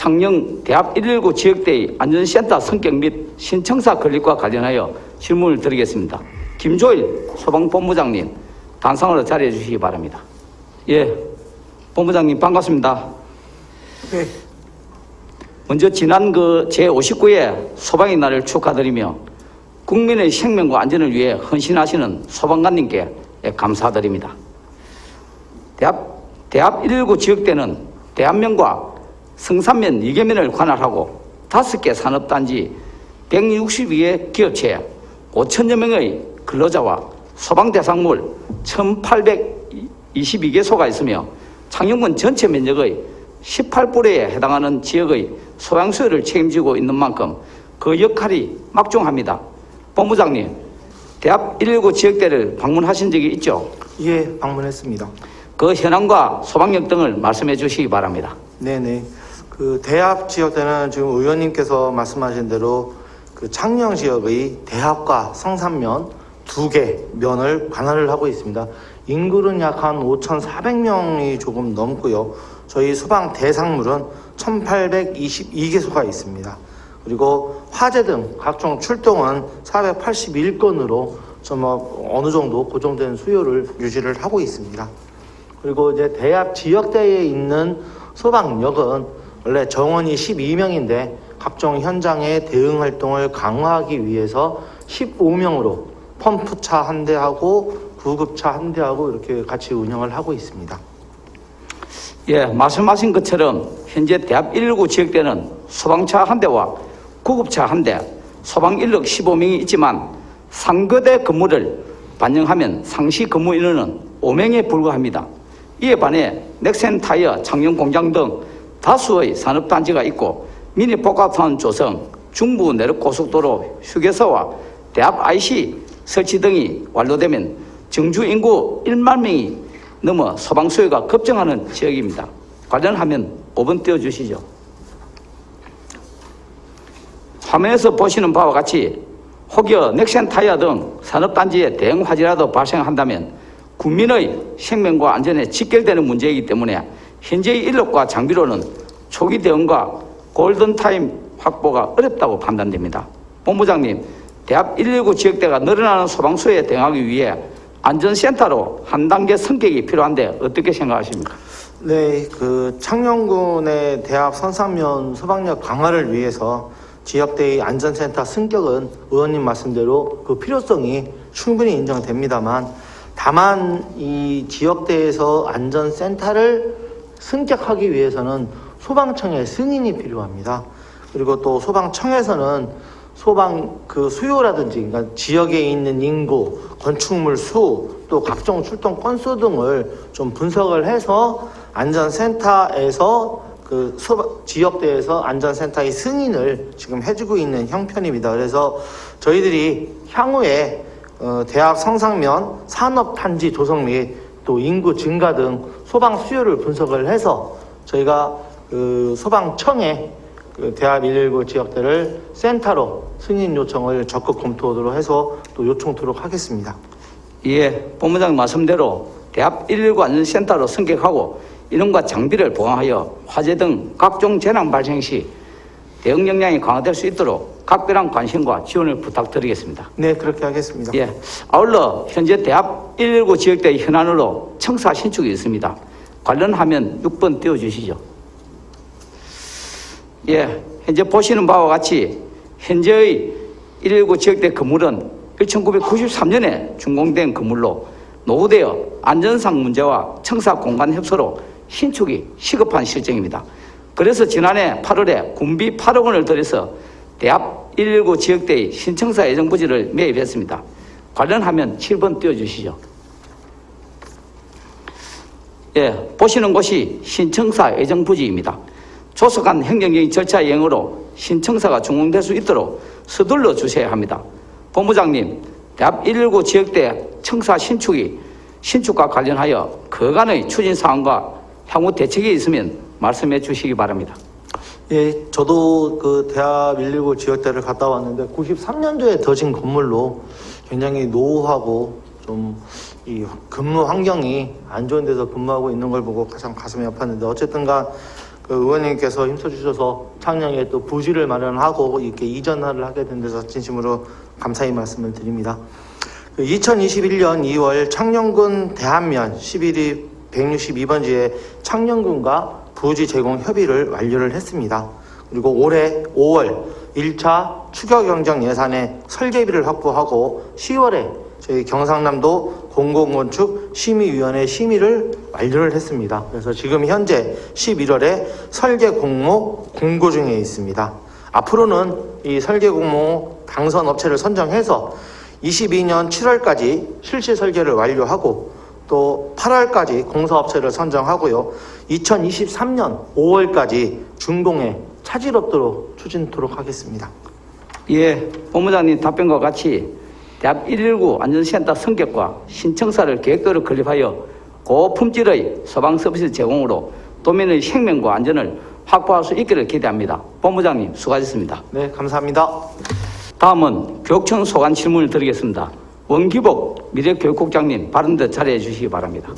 창녕 대합 119 지역대의 안전센터 성격 및 신청사 건립과 관련하여 질문을 드리겠습니다. 김조일 소방본부장님, 단상으로 자리해 주시기 바랍니다. 예, 본부장님 반갑습니다. 네. 먼저 지난 제59회 소방의 날을 축하드리며 국민의 생명과 안전을 위해 헌신하시는 소방관님께 감사드립니다. 대합 119 지역대는 대한면과 성산면 2개면을 관할하고 5개 산업단지 162개 기업체 5천여 명의 근로자와 소방대상물 1,822개소가 있으며 창녕군 전체 면적의 18%에 해당하는 지역의 소방수요를 책임지고 있는 만큼 그 역할이 막중합니다. 본부장님, 대합 119 지역대를 방문하신 적이 있죠? 예, 방문했습니다. 그 현황과 소방력 등을 말씀해 주시기 바랍니다. 네네. 그 대합 지역대는 지금 의원님께서 말씀하신 대로 그 창녕 지역의 대합과 성산면 2개 면을 관할을 하고 있습니다. 인구는 약 한 5,400명이 조금 넘고요. 저희 소방 대상물은 1,822개소가 있습니다. 그리고 화재 등 각종 출동은 481건으로 좀 어느 정도 고정된 수요를 유지를 하고 있습니다. 그리고 이제 대합 지역대에 있는 소방력은 원래 정원이 12명인데 각종 현장의 대응 활동을 강화하기 위해서 15명으로 펌프차 한 대하고 구급차 한 대하고 이렇게 같이 운영을 하고 있습니다. 예, 말씀하신 것처럼 현재 대합 119 지역대는 소방차 한 대와 구급차 한 대, 소방 인력 15명이 있지만 상거대 근무를 반영하면 상시 근무 인원은 5명에 불과합니다. 이에 반해 넥센 타이어, 창녕 공장 등 다수의 산업단지가 있고 미니 복합선 조성, 중부 내륙 고속도로 휴게소와 대합 IC 설치 등이 완료되면 정주 인구 1만 명이 넘어 소방 수요가 급증하는 지역입니다. 관련하면 5번 띄워주시죠. 화면에서 보시는 바와 같이 혹여 넥센 타이어 등 산업단지에 대형 화재라도 발생한다면 국민의 생명과 안전에 직결되는 문제이기 때문에 현재의 인력과 장비로는 초기 대응과 골든타임 확보가 어렵다고 판단됩니다. 본부장님, 대합 119 지역대가 늘어나는 소방수요에 대응하기 위해 안전센터로 한 단계 성격이 필요한데 어떻게 생각하십니까? 네, 그 창녕군의 대합 선상면 소방력 강화를 위해서 지역대의 안전센터 승격은 의원님 말씀대로 그 필요성이 충분히 인정됩니다만, 다만 이 지역대에서 안전센터를 승격하기 위해서는 소방청의 승인이 필요합니다. 그리고 또 소방청에서는 소방 그 수요라든지, 그러니까 지역에 있는 인구, 건축물 수, 또 각종 출동 건수 등을 좀 분석을 해서 안전센터에서 그 지역대에서 안전센터의 승인을 지금 해주고 있는 형편입니다. 그래서 저희들이 향후에 대합 성상면 산업단지 조성 및 또 인구 증가 등 소방 수요를 분석을 해서 저희가 그 소방청에 그 대합 119 지역대를 센터로 승인 요청을 적극 검토하도록 해서 또 요청토록 하겠습니다. 예, 본부장 말씀대로 대합 119 안전센터로 승격하고 인원과 장비를 보강하여 화재 등 각종 재난 발생 시 대응 역량이 강화될 수 있도록 각별한 관심과 지원을 부탁드리겠습니다. 네, 그렇게 하겠습니다. 예, 아울러 현재 대합 119 지역대 현안으로 청사 신축이 있습니다. 관련하면 6번 띄워주시죠. 예, 현재 보시는 바와 같이 현재의 119 지역대 건물은 1993년에 준공된 건물로 노후되어 안전상 문제와 청사 공간 협소로 신축이 시급한 실정입니다. 그래서 지난해 8월에 군비 8억 원을 들여서 대합 119 지역대의 신청사 예정부지를 매입했습니다. 관련하면 7번 띄워주시죠. 예, 보시는 곳이 신청사 예정부지입니다. 조속한 행정적인 절차 이행으로 신청사가 준공될 수 있도록 서둘러 주셔야 합니다. 본부장님, 대합 119 지역대 청사 신축과 관련하여 그간의 추진사항과 향후 대책이 있으면 말씀해 주시기 바랍니다. 예, 저도 그 대합 119 지역대를 갔다 왔는데 93년도에 더진 건물로 굉장히 노후하고 좀 이 근무 환경이 안 좋은 데서 근무하고 있는 걸 보고 가장 가슴이 아팠는데, 어쨌든간 그 그 의원님께서 힘써주셔서 창녕에 또 부지를 마련하고 이렇게 이전을 하게 된 데서 진심으로 감사의 말씀을 드립니다. 2021년 2월 창녕군 대한면 11위 162번지에 창녕군과 부지 제공 협의를 완료를 했습니다. 그리고 올해 5월 1차 추경경정 예산에 설계비를 확보하고 10월에 저희 경상남도 공공건축 심의위원회 심의를 완료를 했습니다. 그래서 지금 현재 11월에 설계 공모 공고 중에 있습니다. 앞으로는 이 설계 공모 당선 업체를 선정해서 22년 7월까지 실시 설계를 완료하고 또 8월까지 공사업체를 선정하고요. 2023년 5월까지 준공에 차질 없도록 추진토록 하겠습니다. 예, 본부장님 답변과 같이 대합 119 안전센터 성격과 신청사를 계획대로 건립하여 고품질의 소방 서비스 제공으로 도민의 생명과 안전을 확보할 수 있기를 기대합니다. 본부장님 수고하셨습니다. 네, 감사합니다. 다음은 교육청 소관 질문을 드리겠습니다. 원기복 미래교육국장님 발언대 자리해 주시기 바랍니다.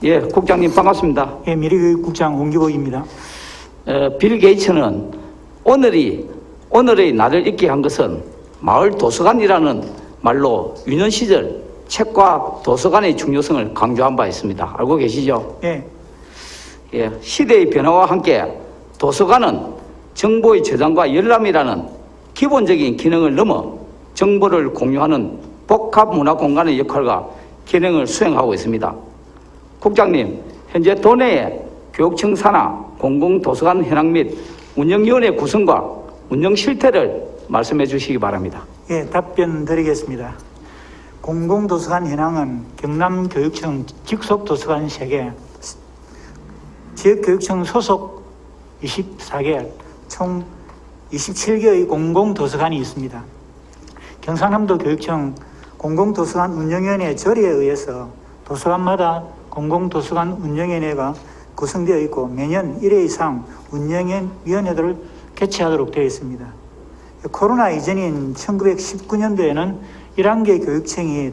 예, 국장님 반갑습니다. 예, 미래교육국장 원기복입니다. 빌 게이츠는 오늘의 나를 있게 한 것은 마을 도서관이라는 말로 유년 시절 책과 도서관의 중요성을 강조한 바 있습니다. 알고 계시죠? 예, 예, 시대의 변화와 함께 도서관은 정보의 저장과 열람이라는 기본적인 기능을 넘어 정보를 공유하는 복합 문화 공간의 역할과 기능을 수행하고 있습니다. 국장님, 현재 도내의 교육청 산하 공공도서관 현황 및 운영위원회 구성과 운영 실태를 말씀해 주시기 바랍니다. 예, 답변 드리겠습니다. 공공도서관 현황은 경남교육청 직속도서관 3개, 지역교육청 소속 24개, 총 27개의 공공도서관이 있습니다. 경상남도 교육청 공공도서관 운영위원회 조례에 의해서 도서관마다 공공도서관 운영위원회가 구성되어 있고 매년 1회 이상 운영위원회들을 개최하도록 되어 있습니다. 코로나 이전인 1919년도에는 1학기 교육청이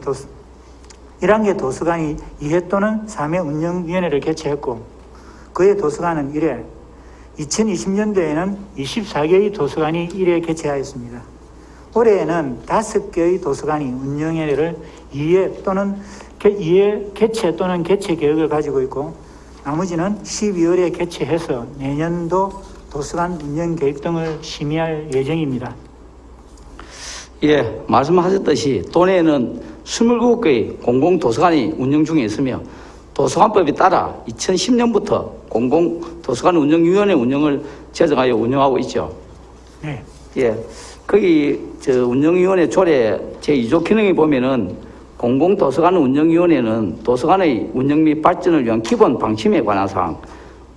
1학기 도서관이 2회 또는 3회 운영위원회를 개최했고 그의 도서관은 1회, 2020년도에는 24개의 도서관이 1회 개최하였습니다. 올해에는 5개의 도서관이 운영위원회를 2회 또는 2회 개최 또는 개최 계획을 가지고 있고 나머지는 12월에 개최해서 내년도 도서관 운영 계획 등을 심의할 예정입니다. 예, 말씀하셨듯이 도내에는 27개의 공공도서관이 운영 중에 있으며 도서관법에 따라 2010년부터 공공도서관 운영위원회 운영을 제정하여 운영하고 있죠. 네. 예, 거기 운영위원회 조례 제2조 기능에 보면은 공공도서관 운영위원회는 도서관의 운영 및 발전을 위한 기본 방침에 관한 사항,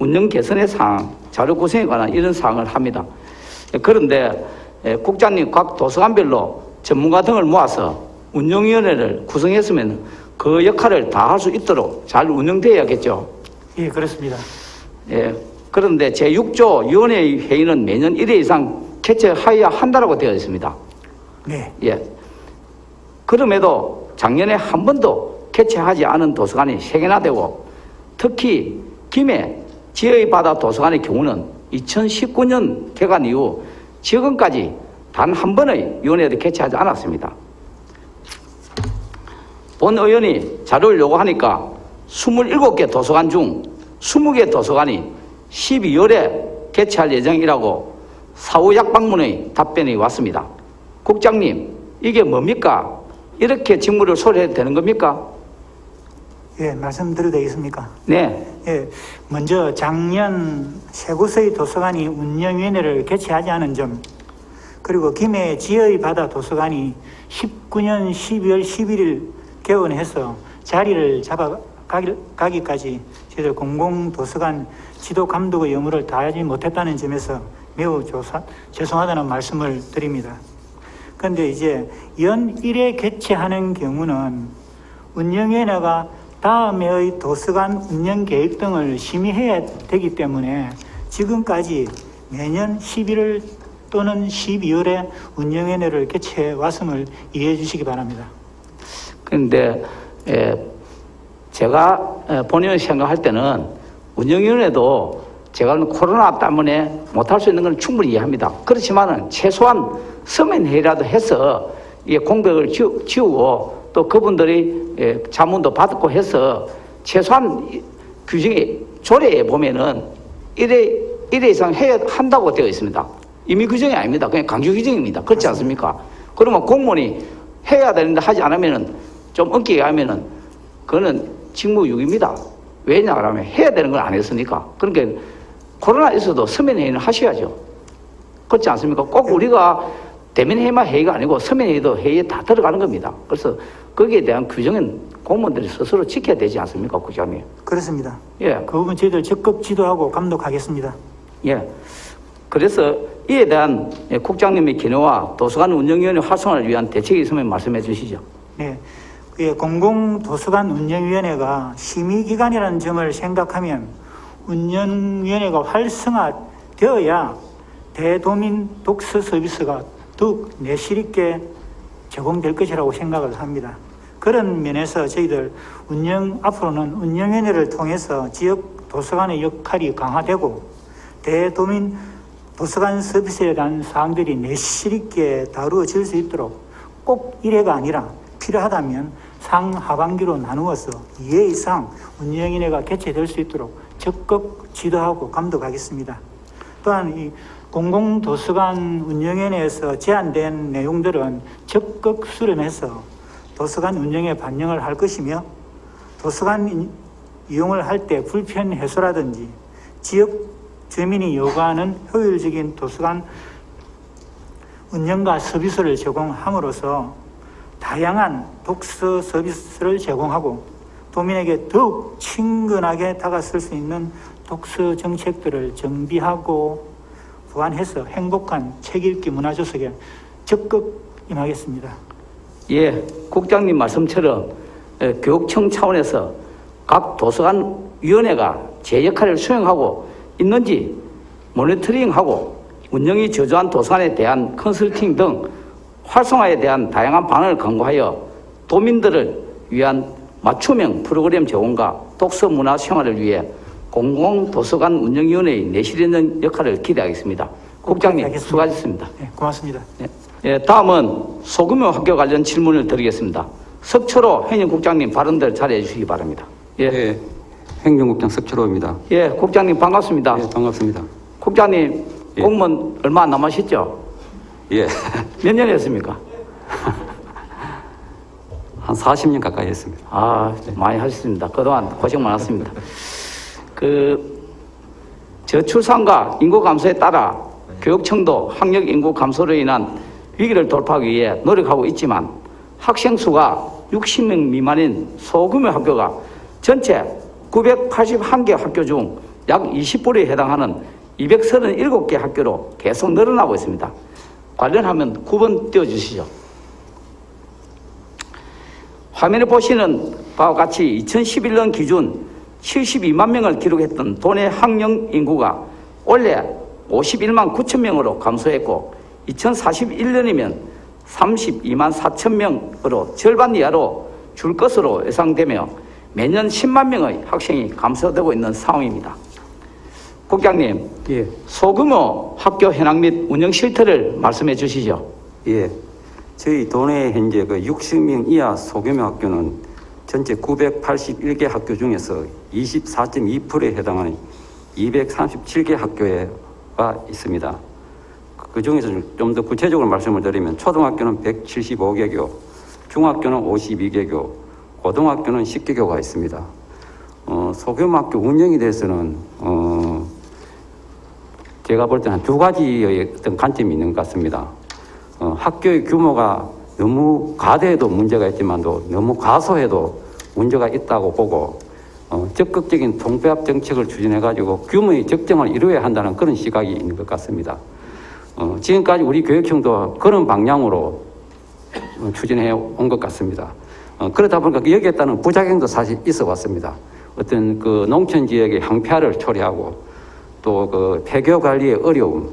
운영 개선의 사항, 자료 구성에 관한 이런 사항을 합니다. 그런데 국장님 각 도서관별로 전문가 등을 모아서 운영위원회를 구성했으면 그 역할을 다 할 수 있도록 잘 운영되어야겠죠. 예, 그렇습니다. 예, 그런데 제6조 위원회 회의는 매년 1회 이상 개최하여야 한다고 되어 있습니다. 네. 예. 그럼에도 작년에 한 번도 개최하지 않은 도서관이 3개나 되고 특히 김해 지혜의 바다 도서관의 경우는 2019년 개관 이후 지금까지 단 한 번의 위원회도 개최하지 않았습니다. 본 의원이 자료를 요구하니까 27개 도서관 중 20개 도서관이 12월에 개최할 예정이라고 사후 약방문의 답변이 왔습니다. 국장님, 이게 뭡니까? 이렇게 직무를 소홀해도 되는 겁니까? 예, 말씀드려도 되겠습니까? 네. 예, 먼저 작년 세 곳의 도서관이 운영위원회를 개최하지 않은 점, 그리고 김해 지혜의 바다 도서관이 19년 12월 11일 개원해서 자리를 잡아가기까지 저희들 공공도서관 지도 감독의 의무를 다하지 못했다는 점에서 매우 죄송하다는 말씀을 드립니다. 그런데 이제 연 1회 개최하는 경우는 운영위원회가 다음해의 도서관 운영 계획 등을 심의해야 되기 때문에 지금까지 매년 11월 또는 12월에 운영위원회를 개최해 왔음을 이해해 주시기 바랍니다. 그런데 제가 본인을 생각할 때는 운영위원회도 제가 코로나 때문에 못할 수 있는 건 충분히 이해합니다. 그렇지만은 최소한 서면회의라도 해서 이 공백을 지우고 또 그분들이 자문도 받고 해서 최소한 규정이 조례에 보면은 1회 이상 해야 한다고 되어 있습니다. 임의 규정이 아닙니다. 그냥 강조 규정입니다. 그렇지 않습니까? 그러면 공무원이 해야 되는데 하지 않으면은 좀 엄격히 하면은 그거는 직무유기입니다. 왜냐하면 해야 되는 걸 안 했으니까. 그러니까 코로나 있어도 서면회의는 하셔야죠. 그렇지 않습니까? 꼭 우리가 대면회의만 회의가 아니고 서면회의도 회의에 다 들어가는 겁니다. 그래서 거기에 대한 규정은 공무원들이 스스로 지켜야 되지 않습니까, 국장님? 그렇습니다. 예. 그 부분 저희들 적극 지도하고 감독하겠습니다. 예. 그래서 이에 대한 국장님의 견해와 도서관 운영위원회 활성화를 위한 대책이 있으면 말씀해 주시죠. 네. 공공도서관 운영위원회가 심의기관이라는 점을 생각하면 운영위원회가 활성화되어야 대도민 독서 서비스가 더욱 내실 있게 제공될 것이라고 생각을 합니다. 그런 면에서 저희들 앞으로는 운영위원회를 통해서 지역 도서관의 역할이 강화되고 대도민 도서관 서비스에 대한 사항들이 내실 있게 다루어질 수 있도록 꼭 1회가 아니라 필요하다면 상하반기로 나누어서 2회 이상 운영위원회가 개최될 수 있도록 적극 지도하고 감독하겠습니다. 또한 이 공공도서관 운영위원회에서 제안된 내용들은 적극 수렴해서 도서관 운영에 반영을 할 것이며 도서관 이용을 할 때 불편 해소라든지 지역 주민이 요구하는 효율적인 도서관 운영과 서비스를 제공함으로써 다양한 독서 서비스를 제공하고 도민에게 더욱 친근하게 다가설 수 있는 독서 정책들을 정비하고 보완해서 행복한 책 읽기 문화조성에 적극 임하겠습니다. 예, 국장님 말씀처럼 교육청 차원에서 각 도서관 위원회가 제 역할을 수행하고 있는지 모니터링하고 운영이 저조한 도서관에 대한 컨설팅 등 활성화에 대한 다양한 방안을 강구하여 도민들을 위한 맞춤형 프로그램 제공과 독서 문화 생활을 위해 공공도서관 운영위원회의 내실 있는 역할을 기대하겠습니다. 국장님, 알겠습니다. 수고하셨습니다. 네, 고맙습니다. 예, 다음은 소규모 학교 관련 질문을 드리겠습니다. 석철호 행정국장님 발언들 잘해 주시기 바랍니다. 예, 네, 행정국장 석철호입니다. 예, 국장님 반갑습니다. 네, 반갑습니다. 국장님 예. 공무원 얼마 안 남으셨죠? 예, 몇 년 했습니까? 한 40년 가까이 했습니다. 아, 많이 하셨습니다. 그동안 고생 많았습니다. 저출산과 인구 감소에 따라 교육청도 학력 인구 감소로 인한 위기를 돌파하기 위해 노력하고 있지만 학생 수가 60명 미만인 소규모 학교가 전체 981개 학교 중 약 20%에 해당하는 237개 학교로 계속 늘어나고 있습니다. 관련하면 9번 띄워주시죠. 화면에 보시는 바와 같이 2011년 기준 72만 명을 기록했던 도내 학령 인구가 올해 51만 9천 명으로 감소했고 2041년이면 32만 4천 명으로 절반 이하로 줄 것으로 예상되며 매년 10만 명의 학생이 감소되고 있는 상황입니다. 국장님, 예, 소규모 학교 현황 및 운영 실태를 말씀해 주시죠. 예. 저희 도내에 현재 60명 이하 소규모 학교는 전체 981개 학교 중에서 24.2%에 해당하는 237개 학교가 있습니다. 그 중에서 좀 더 구체적으로 말씀을 드리면 초등학교는 175개교, 중학교는 52개교, 고등학교는 10개교가 있습니다. 소규모 학교 운영에 대해서는 제가 볼 때는 두 가지의 어떤 관점이 있는 것 같습니다. 학교의 규모가 너무 과대해도 문제가 있지만도 너무 과소해도 문제가 있다고 보고 적극적인 통폐합 정책을 추진해가지고 규모의 적정을 이루어야 한다는 그런 시각이 있는 것 같습니다. 지금까지 우리 교육청도 그런 방향으로 추진해 온 것 같습니다. 그러다 보니까 여기에 따른 부작용도 사실 있어 왔습니다. 어떤 그 농촌 지역의 항폐화를 초래하고 또 그 폐교 관리의 어려움,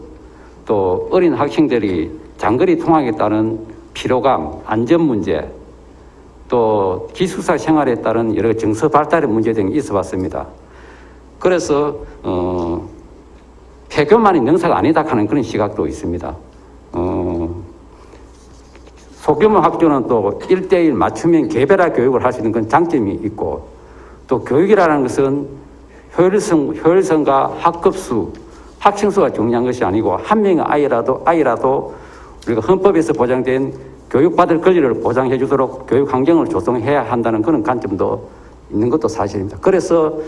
또 어린 학생들이 장거리 통학에 따른 피로감, 안전 문제, 또 기숙사 생활에 따른 여러 정서 발달의 문제 등이 있어 왔습니다. 그래서 태교만이 능사가 아니다 하는 그런 시각도 있습니다. 소규모 학교는 또 1대1 맞춤형 개별화 교육을 할 수 있는 그런 장점이 있고, 또 교육이라는 것은 효율성과 학급수, 학생수가 중요한 것이 아니고 한 명의 아이라도 우리가 헌법에서 보장된 교육받을 권리를 보장해 주도록 교육 환경을 조성해야 한다는 그런 관점도 있는 것도 사실입니다. 그래서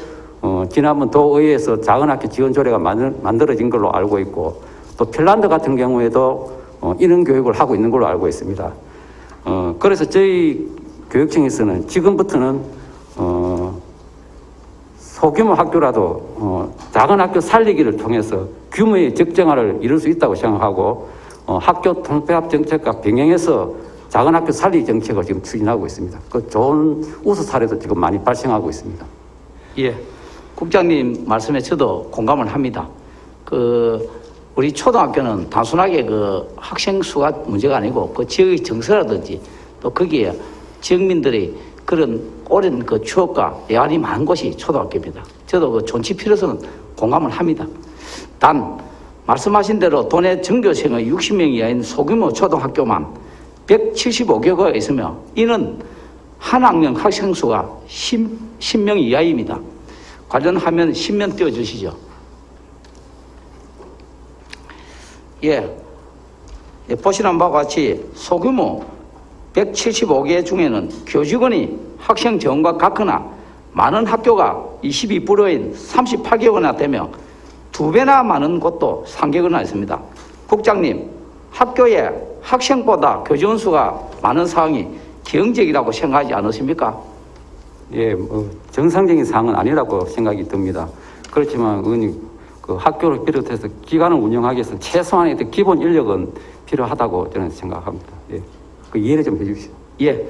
지난번 도의회에서 작은 학교 지원 조례가 만들어진 걸로 알고 있고, 또 핀란드 같은 경우에도 이런 교육을 하고 있는 걸로 알고 있습니다. 그래서 저희 교육청에서는 지금부터는 소규모 학교라도 작은 학교 살리기를 통해서 규모의 적정화를 이룰 수 있다고 생각하고, 학교 통폐합 정책과 병행해서 작은 학교 살리기 정책을 지금 추진하고 있습니다. 그 좋은 우수 사례도 지금 많이 발생하고 있습니다. 예, 국장님 말씀에 저도 공감을 합니다. 우리 초등학교는 단순하게 학생 수가 문제가 아니고 그 지역의 정서라든지 또 거기에 지역민들의 그런 오랜 추억과 애환이 많은 곳이 초등학교입니다. 저도 존치 필요성은 공감을 합니다. 단 말씀하신 대로 도내 전교생의 60명 이하인 소규모 초등학교만 175개가 있으며 이는 한 학년 학생 수가 10명 이하입니다. 관련 화면 10면 띄워주시죠. 예, 보시는 바와 같이 소규모 175개 중에는 교직원이 학생 정원과 같거나 많은 학교가 22%인 38개거나 되며 2배나 많은 곳도 3개거나 있습니다. 국장님, 학교에 학생보다 교직원 수가 많은 상황이 기형적이라고 생각하지 않으십니까? 예, 정상적인 상황은 아니라고 생각이 듭니다. 그렇지만 그 학교를 비롯해서 기관을 운영하기 위해서 최소한의 기본 인력은 필요하다고 저는 생각합니다. 예, 그 이해를 좀 해주십시오. 예,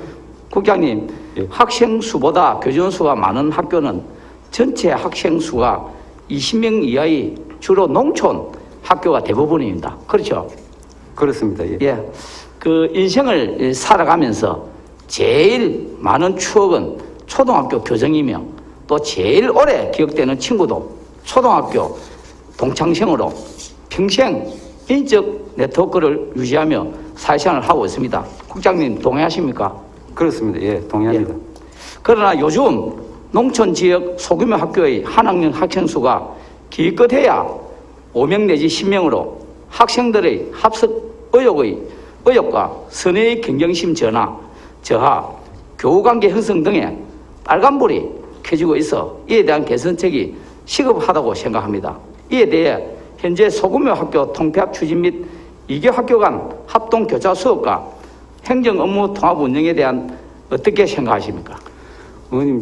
국장님, 예. 학생 수보다 교직원 수가 많은 학교는 전체 학생 수가 20명 이하의 주로 농촌 학교가 대부분입니다. 그렇죠? 그렇습니다. 예. 예, 인생을 살아가면서 제일 많은 추억은 초등학교 교정이며 또 제일 오래 기억되는 친구도 초등학교 동창생으로 평생 인적 네트워크를 유지하며 사회생활을 하고 있습니다. 국장님 동의하십니까? 그렇습니다. 예, 동의합니다. 예. 그러나 요즘 농촌 지역 소규모 학교의 한 학년 학생 수가 기껏해야 5명 내지 10명으로 학생들의 합석 의욕과 선의의 경쟁심 저하, 교우관계 형성 등에 빨간불이 켜지고 있어 이에 대한 개선책이 시급하다고 생각합니다. 이에 대해 현재 소규모 학교 통폐합 추진 및 2개 학교 간 합동 교차 수업과 행정 업무 통합 운영에 대한 어떻게 생각하십니까? 의원님,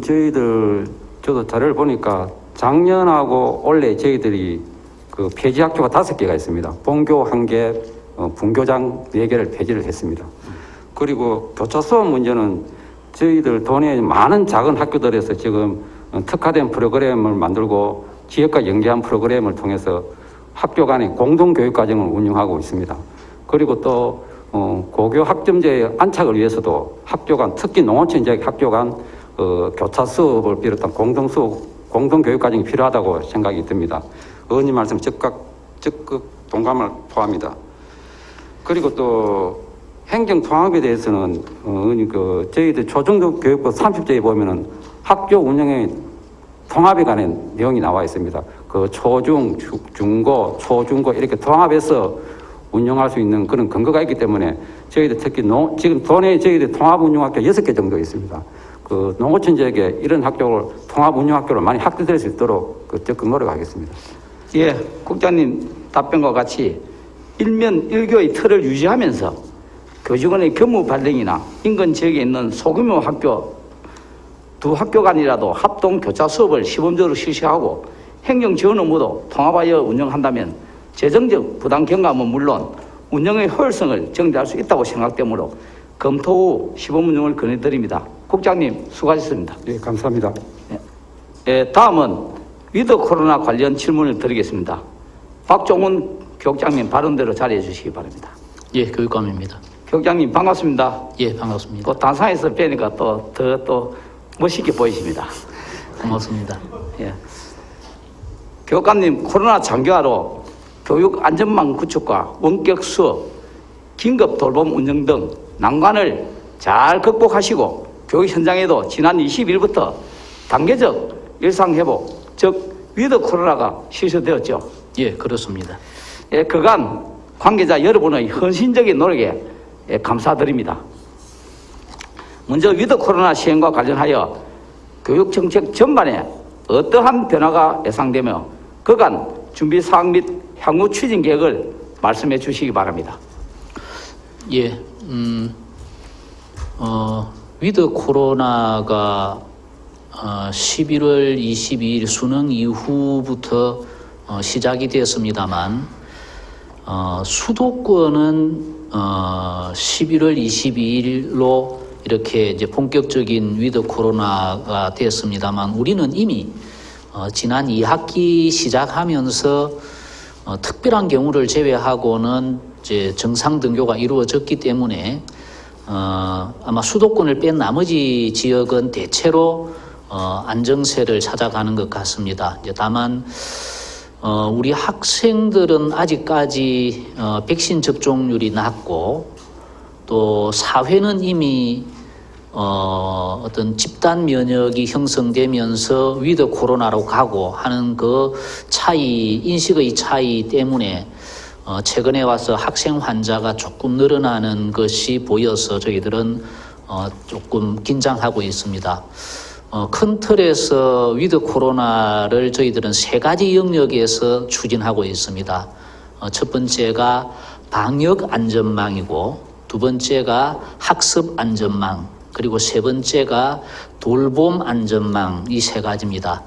저도 자료를 보니까 작년하고 올해 저희들이 폐지 학교가 5개가 있습니다. 본교 1개, 분교장 4개를 폐지를 했습니다. 그리고 교차 수업 문제는 저희들 도내 많은 작은 학교들에서 지금 특화된 프로그램을 만들고 지역과 연계한 프로그램을 통해서 학교 간의 공동교육과정을 운영하고 있습니다. 그리고 또 고교 학점제의 안착을 위해서도 학교 간, 특히 농어촌 지역 학교 간 교차 수업을 비롯한 공동교육 과정이 필요하다고 생각이 듭니다. 의원님 말씀 적극 동감을 포함합니다. 그리고 또 행정 통합에 대해서는 저희들 초중등 교육부 30조에 보면은 학교 운영의 통합에 관한 내용이 나와 있습니다. 초중, 중고, 초중고 이렇게 통합해서 운영할 수 있는 그런 근거가 있기 때문에 저희들 특히 지금 도내에 저희들 통합 운영학교 6개 정도 있습니다. 농어촌 지역에 이런 학교를 통합 운영학교를 많이 확대될 수 있도록 적극 노력하겠습니다. 예, 국장님 답변과 같이 일면 일교의 틀을 유지하면서 교직원의 교무 발령이나 인근 지역에 있는 소규모 학교 두 학교 간이라도 합동 교차 수업을 시범적으로 실시하고 행정 지원 업무도 통합하여 운영한다면 재정적 부담 경감은 물론 운영의 효율성을 증대할 수 있다고 생각되므로 검토 후 시범 운영을 권해드립니다. 국장님 수고하셨습니다. 예, 감사합니다. 예, 다음은 위드 코로나 관련 질문을 드리겠습니다. 박종훈 교육장님 발언대로 자리해 주시기 바랍니다. 예, 교육감입니다. 교육장님 반갑습니다. 예, 반갑습니다. 또 단상에서 뵈니까 더 멋있게 보이십니다. 고맙습니다. 예. 교육감님 코로나 장기화로 교육 안전망 구축과 원격 수업, 긴급 돌봄 운영 등 난관을 잘 극복하시고 교육 현장에도 지난 20일부터 단계적 일상회복, 즉 위드 코로나가 실시되었죠. 예, 그렇습니다. 예, 그간 관계자 여러분의 헌신적인 노력에 감사드립니다. 먼저 위드 코로나 시행과 관련하여 교육 정책 전반에 어떠한 변화가 예상되며 그간 준비 사항 및 향후 추진 계획을 말씀해 주시기 바랍니다. 예, 위드 코로나가 11월 22일 수능 이후부터 시작이 되었습니다만 수도권은 11월 22일로 이렇게 이제 본격적인 위드 코로나가 되었습니다만 우리는 이미 지난 2학기 시작하면서 특별한 경우를 제외하고는 이제 정상 등교가 이루어졌기 때문에 아마 수도권을 뺀 나머지 지역은 대체로 안정세를 찾아가는 것 같습니다. 이제 다만 우리 학생들은 아직까지 백신 접종률이 낮고 또 사회는 이미 어떤 집단 면역이 형성되면서 위드 코로나로 가고 하는 그 차이, 인식의 차이 때문에 최근에 와서 학생 환자가 조금 늘어나는 것이 보여서 저희들은 조금 긴장하고 있습니다. 큰 틀에서 위드 코로나를 저희들은 세 가지 영역에서 추진하고 있습니다. 첫 번째가 방역 안전망이고, 두 번째가 학습 안전망, 그리고 세 번째가 돌봄 안전망, 이 세 가지입니다.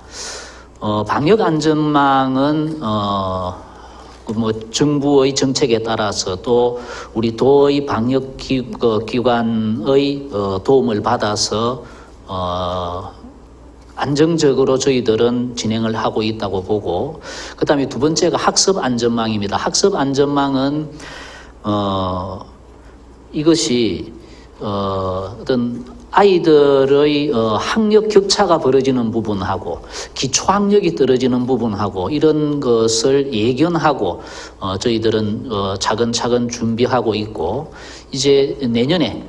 방역 안전망은 정부의 정책에 따라서 또 우리 도의 방역 기관의 도움을 받아서 안정적으로 저희들은 진행을 하고 있다고 보고, 그 다음에 두 번째가 학습 안전망입니다. 학습 안전망은 이것이 어떤 아이들의 학력 격차가 벌어지는 부분하고 기초학력이 떨어지는 부분하고 이런 것을 예견하고 저희들은 차근차근 준비하고 있고, 이제 내년에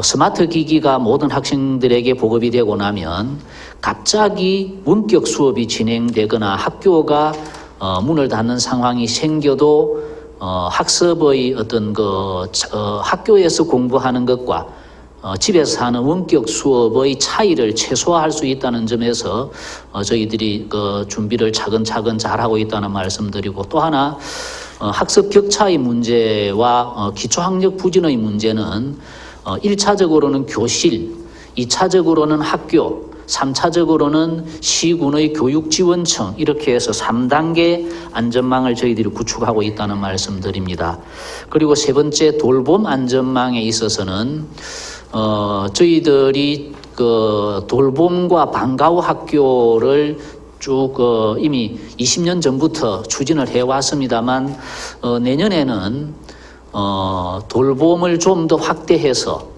스마트 기기가 모든 학생들에게 보급이 되고 나면 갑자기 원격 수업이 진행되거나 학교가 문을 닫는 상황이 생겨도 학습의 어떤 학교에서 공부하는 것과 집에서 하는 원격 수업의 차이를 최소화할 수 있다는 점에서 저희들이 준비를 차근차근 잘하고 있다는 말씀드리고, 또 하나 학습 격차의 문제와 기초학력 부진의 문제는 1차적으로는 교실, 2차적으로는 학교, 3차적으로는 시군의 교육지원청, 이렇게 해서 3단계 안전망을 저희들이 구축하고 있다는 말씀드립니다. 그리고 세 번째 돌봄 안전망에 있어서는 저희들이 돌봄과 방과 후 학교를 쭉 이미 20년 전부터 추진을 해왔습니다만 내년에는 돌봄을 좀 더 확대해서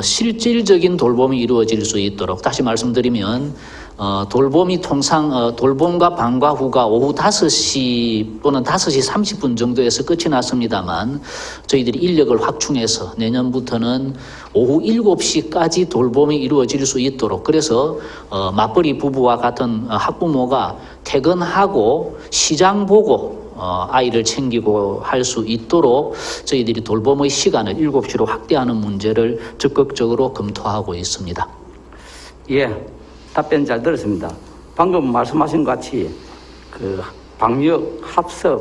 실질적인 돌봄이 이루어질 수 있도록, 다시 말씀드리면 돌봄이 통상 돌봄과 방과 후가 오후 5시 또는 5시 30분 정도에서 끝이 났습니다만 저희들이 인력을 확충해서 내년부터는 오후 7시까지 돌봄이 이루어질 수 있도록, 그래서 맞벌이 부부와 같은 학부모가 퇴근하고 시장 보고 아이를 챙기고 할 수 있도록 저희들이 돌봄의 시간을 7시로 확대하는 문제를 적극적으로 검토하고 있습니다. 예, 답변 잘 들었습니다. 방금 말씀하신 것 같이 방역, 학습,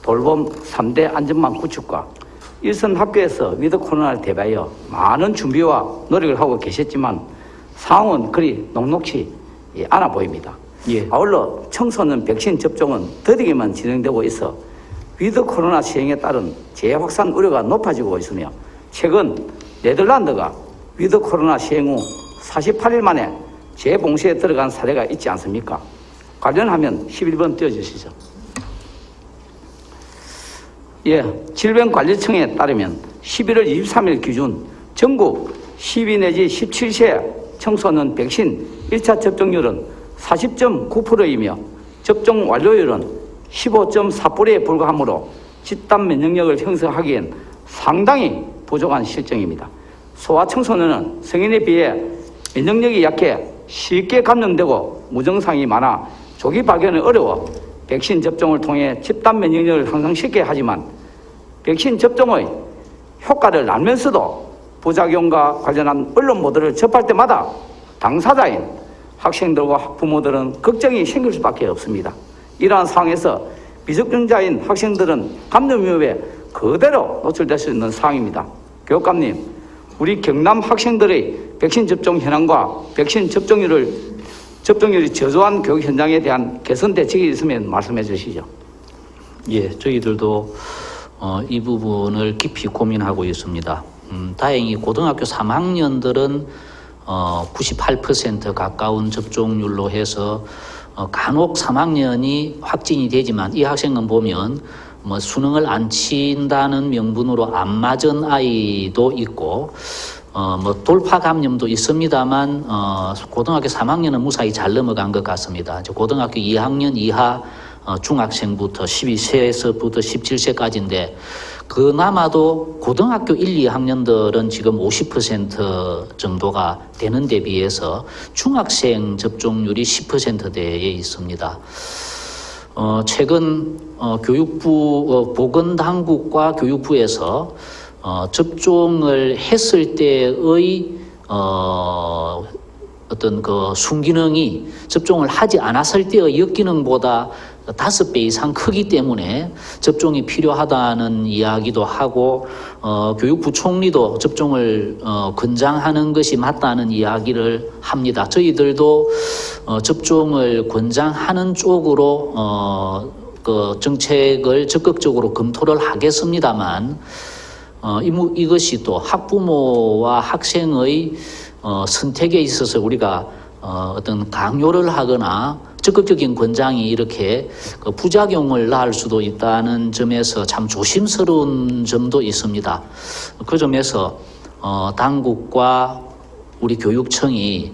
돌봄 3대 안전망 구축과 일선 학교에서 위드 코로나를 대비하여 많은 준비와 노력을 하고 계셨지만 상황은 그리 녹록치 않아 보입니다. 예. 아울러 청소년 백신 접종은 더디게만 진행되고 있어 위드 코로나 시행에 따른 재확산 우려가 높아지고 있으며 최근 네덜란드가 위드 코로나 시행 후 48일 만에 재봉쇄에 들어간 사례가 있지 않습니까? 관련하면 11번 띄워주시죠. 예, 질병관리청에 따르면 11월 23일 기준 전국 12 내지 17세 청소년 백신 1차 접종률은 40.9%이며 접종 완료율은 15.4%에 불과하므로 집단 면역력을 형성하기엔 상당히 부족한 실정입니다. 소아 청소년은 성인에 비해 면역력이 약해 쉽게 감염되고 무증상이 많아 조기 발견이 어려워 백신 접종을 통해 집단 면역력을 향상시켜야 하지만 백신 접종의 효과를 알면서도 부작용과 관련한 언론 보도를 접할 때마다 당사자인 학생들과 학부모들은 걱정이 생길 수밖에 없습니다. 이러한 상황에서 미접종자인 학생들은 감염 위험에 그대로 노출될 수 있는 상황입니다. 교육감님, 우리 경남 학생들의 백신 접종 현황과 백신 접종률이 저조한 교육 현장에 대한 개선 대책이 있으면 말씀해 주시죠. 예, 저희들도 이 부분을 깊이 고민하고 있습니다. 다행히 고등학교 3학년들은 98% 가까운 접종률로 해서 간혹 3학년이 확진이 되지만 이 학생은 보면 뭐 수능을 안 친다는 명분으로 안 맞은 아이도 있고 뭐 돌파 감염도 있습니다만 고등학교 3학년은 무사히 잘 넘어간 것 같습니다. 고등학교 2학년 이하 중학생부터 12세에서부터 17세까지인데 그나마도 고등학교 1, 2학년들은 지금 50% 정도가 되는 데 비해서 중학생 접종률이 10%대에 있습니다. 최근 교육부 보건당국과 교육부에서 접종을 했을 때의 어떤 그 순기능이 접종을 하지 않았을 때의 역기능보다 5배 이상 크기 때문에 접종이 필요하다는 이야기도 하고 교육부 총리도 접종을 권장하는 것이 맞다는 이야기를 합니다. 저희들도 접종을 권장하는 쪽으로 그 정책을 적극적으로 검토를 하겠습니다만 이것이 또 학부모와 학생의 선택에 있어서 우리가 어떤 강요를 하거나 적극적인 권장이 이렇게 부작용을 낳을 수도 있다는 점에서 참 조심스러운 점도 있습니다. 그 점에서 당국과 우리 교육청이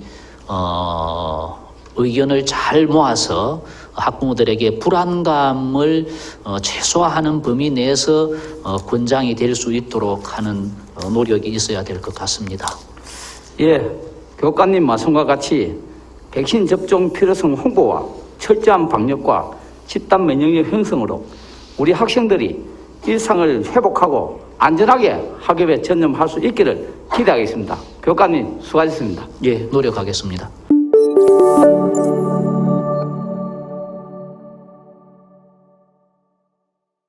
의견을 잘 모아서 학부모들에게 불안감을 최소화하는 범위 내에서 권장이 될 수 있도록 하는 노력이 있어야 될 것 같습니다. 예, 교육감님 말씀과 같이 백신 접종 필요성 홍보와 철저한 방역과 집단 면역력 형성으로 우리 학생들이 일상을 회복하고 안전하게 학업에 전념할 수 있기를 기대하겠습니다. 교육감님 수고하셨습니다. 예, 노력하겠습니다.